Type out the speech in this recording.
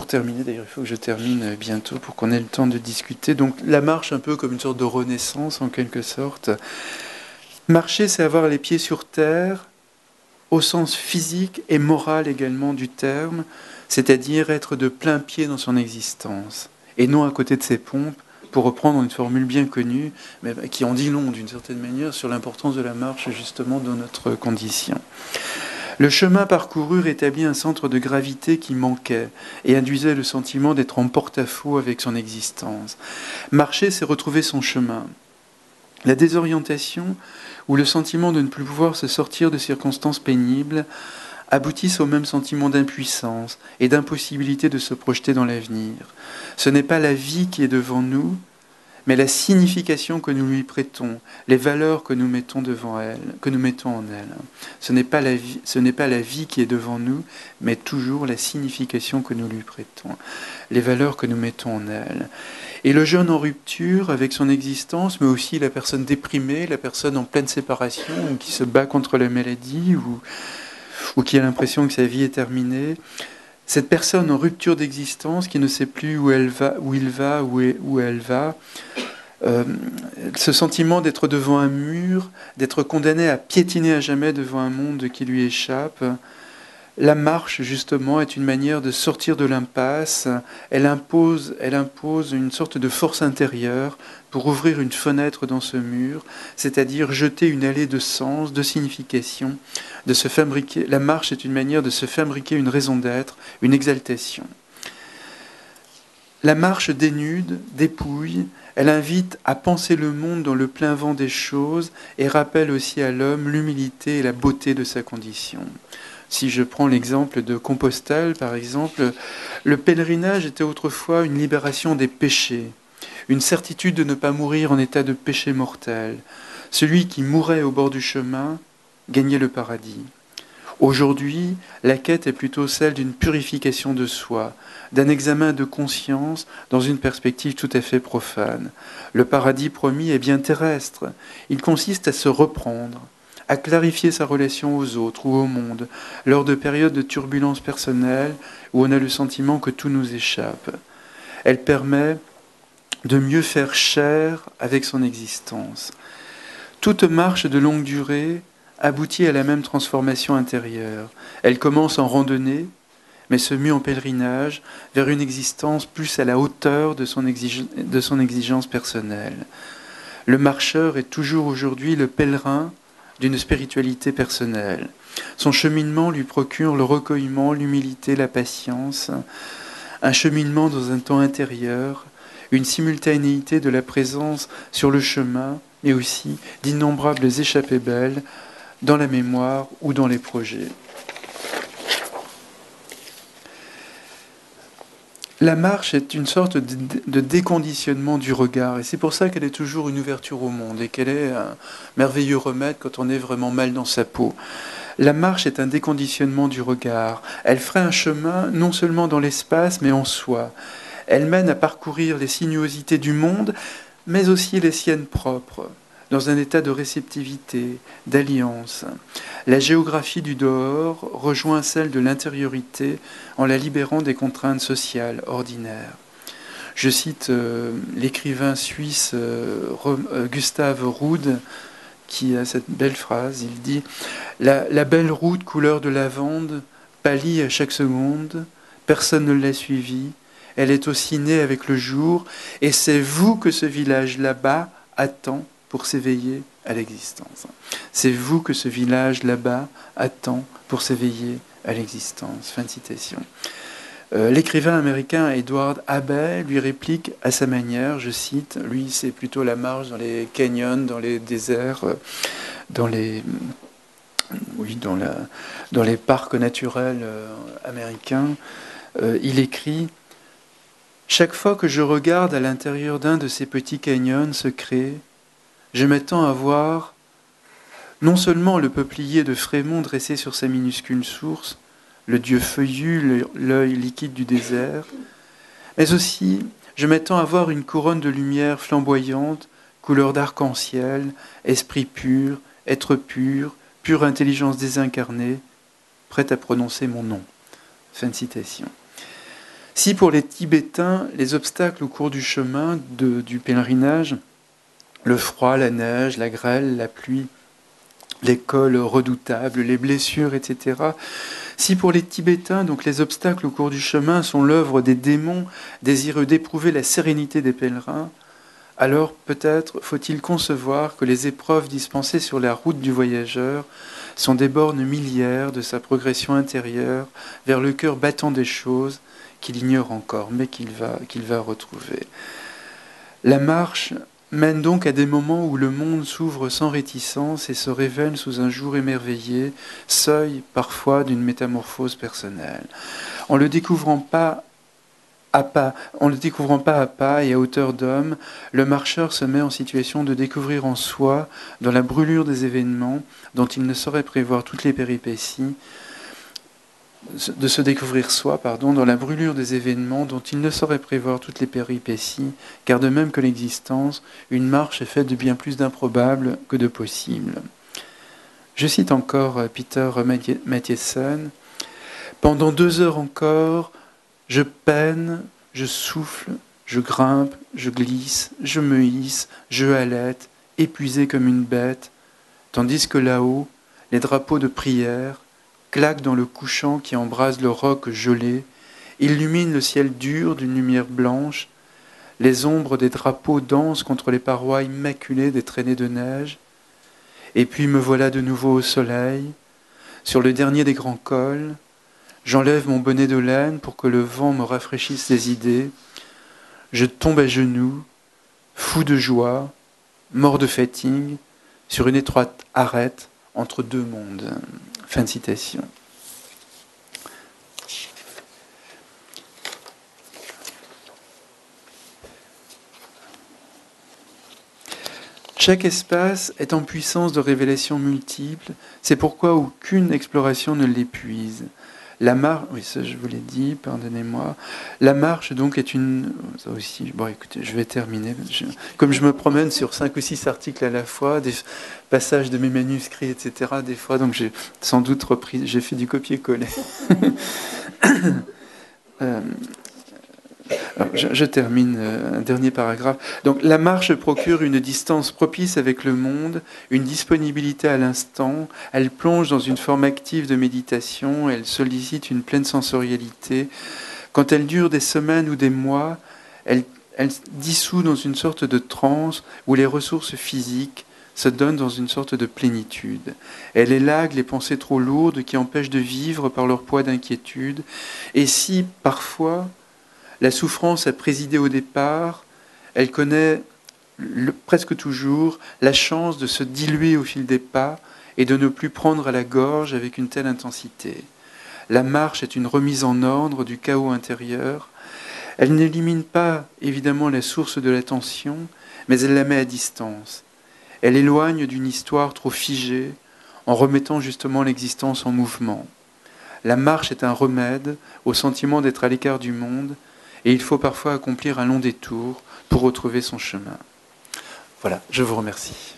pour terminer, d'ailleurs il faut que je termine bientôt pour qu'on ait le temps de discuter. Donc la marche un peu comme une sorte de renaissance en quelque sorte. Marcher, c'est avoir les pieds sur terre, au sens physique et moral également du terme, c'est-à-dire être de plein pied dans son existence, et non à côté de ses pompes, pour reprendre une formule bien connue, mais qui en dit long d'une certaine manière sur l'importance de la marche justement dans notre condition. Le chemin parcouru rétablit un centre de gravité qui manquait et induisait le sentiment d'être en porte-à-faux avec son existence. Marcher, c'est retrouver son chemin. La désorientation ou le sentiment de ne plus pouvoir se sortir de circonstances pénibles aboutissent au même sentiment d'impuissance et d'impossibilité de se projeter dans l'avenir. Ce n'est pas la vie qui est devant nous, mais la signification que nous lui prêtons, les valeurs que nous mettons devant elle, que nous mettons en elle. Ce n'est pas la vie qui est devant nous, mais toujours la signification que nous lui prêtons, les valeurs que nous mettons en elle. Et le jeune en rupture avec son existence, mais aussi la personne déprimée, la personne en pleine séparation, ou qui se bat contre la maladie, ou qui a l'impression que sa vie est terminée, cette personne en rupture d'existence qui ne sait plus où elle va, où il va, où elle va, ce sentiment d'être devant un mur, d'être condamné à piétiner à jamais devant un monde qui lui échappe. La marche, justement, est une manière de sortir de l'impasse. Elle impose une sorte de force intérieure pour ouvrir une fenêtre dans ce mur, c'est-à-dire jeter une allée de sens, de signification, de se fabriquer. La marche est une manière de se fabriquer une raison d'être, une exaltation. La marche dénude, dépouille, elle invite à penser le monde dans le plein vent des choses et rappelle aussi à l'homme l'humilité et la beauté de sa condition. Si je prends l'exemple de Compostelle, par exemple, le pèlerinage était autrefois une libération des péchés, une certitude de ne pas mourir en état de péché mortel. Celui qui mourait au bord du chemin gagnait le paradis. Aujourd'hui, la quête est plutôt celle d'une purification de soi, d'un examen de conscience dans une perspective tout à fait profane. Le paradis promis est bien terrestre. Il consiste à se reprendre, à clarifier sa relation aux autres ou au monde, lors de périodes de turbulence personnelle où on a le sentiment que tout nous échappe. Elle permet de mieux faire chair avec son existence. Toute marche de longue durée aboutit à la même transformation intérieure. Elle commence en randonnée, mais se mue en pèlerinage vers une existence plus à la hauteur de son exigence personnelle. Le marcheur est toujours aujourd'hui le pèlerin d'une spiritualité personnelle. Son cheminement lui procure le recueillement, l'humilité, la patience, un cheminement dans un temps intérieur, une simultanéité de la présence sur le chemin, mais aussi d'innombrables échappées belles dans la mémoire ou dans les projets. La marche est une sorte de déconditionnement du regard, et c'est pour ça qu'elle est toujours une ouverture au monde, et qu'elle est un merveilleux remède quand on est vraiment mal dans sa peau. La marche est un déconditionnement du regard. Elle ferait un chemin non seulement dans l'espace, mais en soi. Elle mène à parcourir les sinuosités du monde, mais aussi les siennes propres, dans un état de réceptivité, d'alliance. La géographie du dehors rejoint celle de l'intériorité en la libérant des contraintes sociales ordinaires. Je cite l'écrivain suisse Gustave Rude, qui a cette belle phrase. Il dit « La belle route couleur de lavande pâlit à chaque seconde, personne ne l'a suivie, elle est aussi née avec le jour, et c'est vous que ce village là-bas attend pour s'éveiller à l'existence. » C'est vous que ce village là-bas attend pour s'éveiller à l'existence. Fin de citation. L'écrivain américain Edward Abbey lui réplique à sa manière, je cite, lui c'est plutôt la marche dans les canyons, dans les déserts, dans les parcs naturels américains. Il écrit « Chaque fois que je regarde à l'intérieur d'un de ces petits canyons secrets, je m'attends à voir non seulement le peuplier de Frémont dressé sur sa minuscule source, le dieu feuillu, l'œil liquide du désert, mais aussi je m'attends à voir une couronne de lumière flamboyante, couleur d'arc-en-ciel, esprit pur, être pur, pure intelligence désincarnée, prête à prononcer mon nom. » Fin de citation. Si pour les Tibétains, les obstacles au cours du chemin du pèlerinage, le froid, la neige, la grêle, la pluie, les cols redoutables, les blessures, etc. Si pour les Tibétains, donc les obstacles au cours du chemin sont l'œuvre des démons désireux d'éprouver la sérénité des pèlerins, alors peut-être faut-il concevoir que les épreuves dispensées sur la route du voyageur sont des bornes milliaires de sa progression intérieure vers le cœur battant des choses qu'il ignore encore, mais qu'il va retrouver. La marche mène donc à des moments où le monde s'ouvre sans réticence et se révèle sous un jour émerveillé, seuil parfois d'une métamorphose personnelle. En le découvrant pas à pas et à hauteur d'homme, le marcheur se met en situation de découvrir en soi, dans la brûlure des événements dont il ne saurait prévoir toutes les péripéties, de se découvrir soi, dans la brûlure des événements dont il ne saurait prévoir toutes les péripéties, car de même que l'existence, une marche est faite de bien plus d'improbable que de possible. Je cite encore Peter Matthiessen. « Pendant 2 heures encore, je peine, je souffle, je grimpe, je glisse, je me hisse, je halète, épuisé comme une bête, tandis que là-haut, les drapeaux de prière claquent dans le couchant qui embrase le roc gelé, illumine le ciel dur d'une lumière blanche, les ombres des drapeaux dansent contre les parois immaculées des traînées de neige, et puis me voilà de nouveau au soleil, sur le dernier des grands cols, j'enlève mon bonnet de laine pour que le vent me rafraîchisse les idées, je tombe à genoux, fou de joie, mort de fatigue, sur une étroite arête entre 2 mondes. » Fin de citation. Chaque espace est en puissance de révélations multiples, c'est pourquoi aucune exploration ne l'épuise. La marche, oui, ça je vous l'ai dit, pardonnez-moi. La marche donc est une... Ça aussi, bon écoutez, je vais terminer. Comme je me promène sur 5 ou 6 articles à la fois, des passages de mes manuscrits, etc. des fois, donc j'ai sans doute repris, j'ai fait du copier-coller. Alors, je termine un dernier paragraphe. Donc, la marche procure une distance propice avec le monde, une disponibilité à l'instant. Elle plonge dans une forme active de méditation. Elle sollicite une pleine sensorialité. Quand elle dure des semaines ou des mois, elle dissout dans une sorte de transe où les ressources physiques se donnent dans une sorte de plénitude. Elle élague les pensées trop lourdes qui empêchent de vivre par leur poids d'inquiétude. Et si, parfois, la souffrance a présidé au départ, elle connaît presque toujours la chance de se diluer au fil des pas et de ne plus prendre à la gorge avec une telle intensité. La marche est une remise en ordre du chaos intérieur. Elle n'élimine pas évidemment la source de la tension, mais elle la met à distance. Elle éloigne d'une histoire trop figée en remettant justement l'existence en mouvement. La marche est un remède au sentiment d'être à l'écart du monde, et il faut parfois accomplir un long détour pour retrouver son chemin. Voilà, je vous remercie.